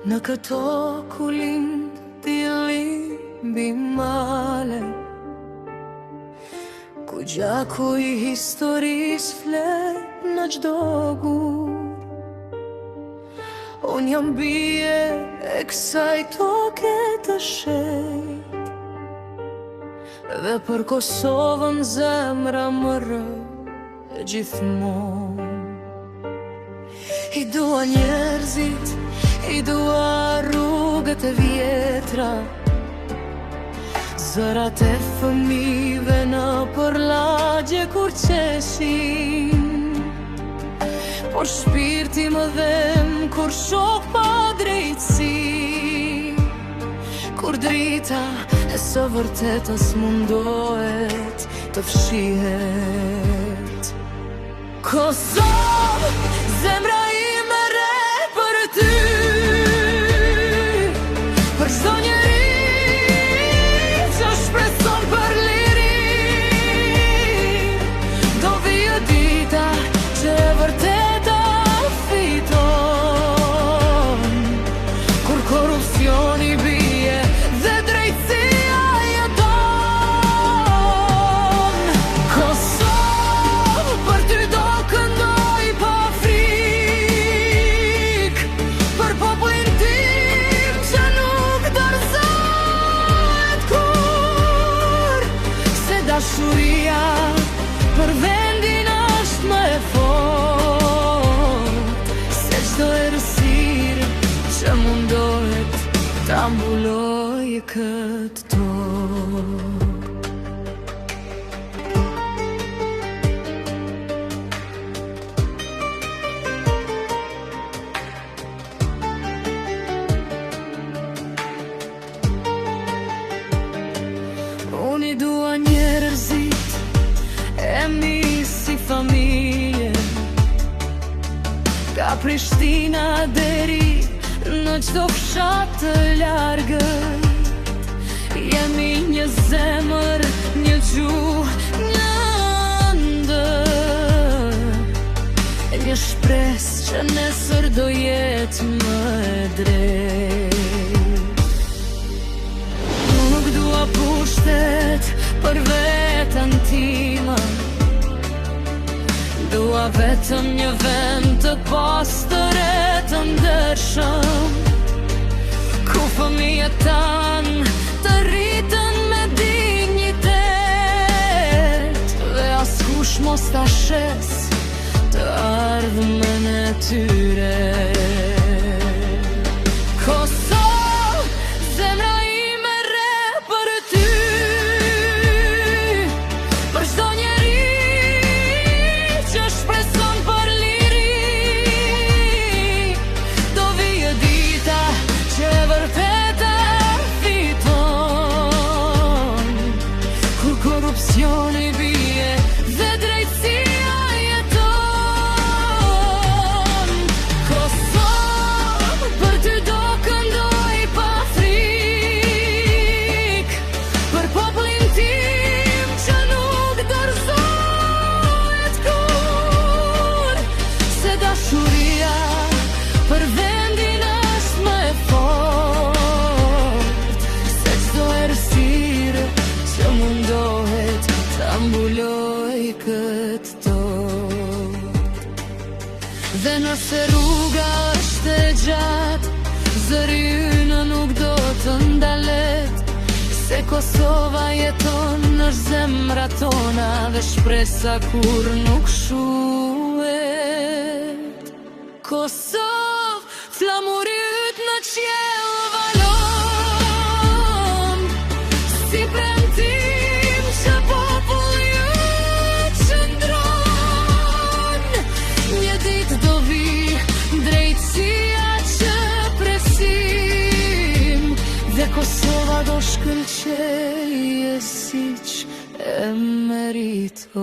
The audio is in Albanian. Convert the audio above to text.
Në këto ku lind dili mbi male, ku gjaku i historis flet në gjdo gur. Unë jam bie e kësaj toke të shenjt, dhe për Kosovën zemra më rë gjithmonë. I dua njerëzit, i dua rrugët e vjetra, zërat e fëmijëve në përlagje kur qeshin, por shpirti më dhem kur shoh pa drejtësi, kur drita e së vërtetës mundohet të fshihet. Kosovë, zemra ime re për ty, për çdo njeri që shpreson për liri. Do vijë dita që e vërteta fiton, kur korrupsioni bie dhe drejtësia jeton. Kosovë, për ty do këndoj pa frikë, për popullin tim që nuk dorëzohet kur, se dashuria për vendin është më e fortë se çdo errësirë që mundohet ta mbulojë këtë tokë. Unë i dua njerëzit e mi si familje, ka Prishtina deri në çdo fshat të largët. Jemi një zemër, një gjuhë, një ëndër, një shpresë që nesër do jetë më e drejtë. Nuk dua pushtet për veten time, dua vetëm një vend të pastër e të ndershëm, ku fëmijët tanë të rritën me dignitet, dhe askush mos ta shes të ardhmen e tyre. Kosovë, zemra ime re për ty, për çdo njeri që shpreson për liri. Do vijë dita që e vërteta fiton, kur korrupsioni bie dhe drejtësia jeton. Kosovë, për ty do këndoj pa frikë, për popullin tim që nuk dorëzohet kur, se dashuria për vendin është më e fortë se çdo errësirë që mundohet ta mbulojë këtë tokë. Dhe nëse rruga është e gjatë, zëri ynë nuk do të ndalet, se Kosova jeton në zemra tona dhe shpresa kur nuk shuhet. Kosovë, flamuri yt në qiell valon, si premtim që populli yt qëndron. Një ditë do vi drejtësia që presim, dhe Kosova do shkëlqejë siç e meritojmë.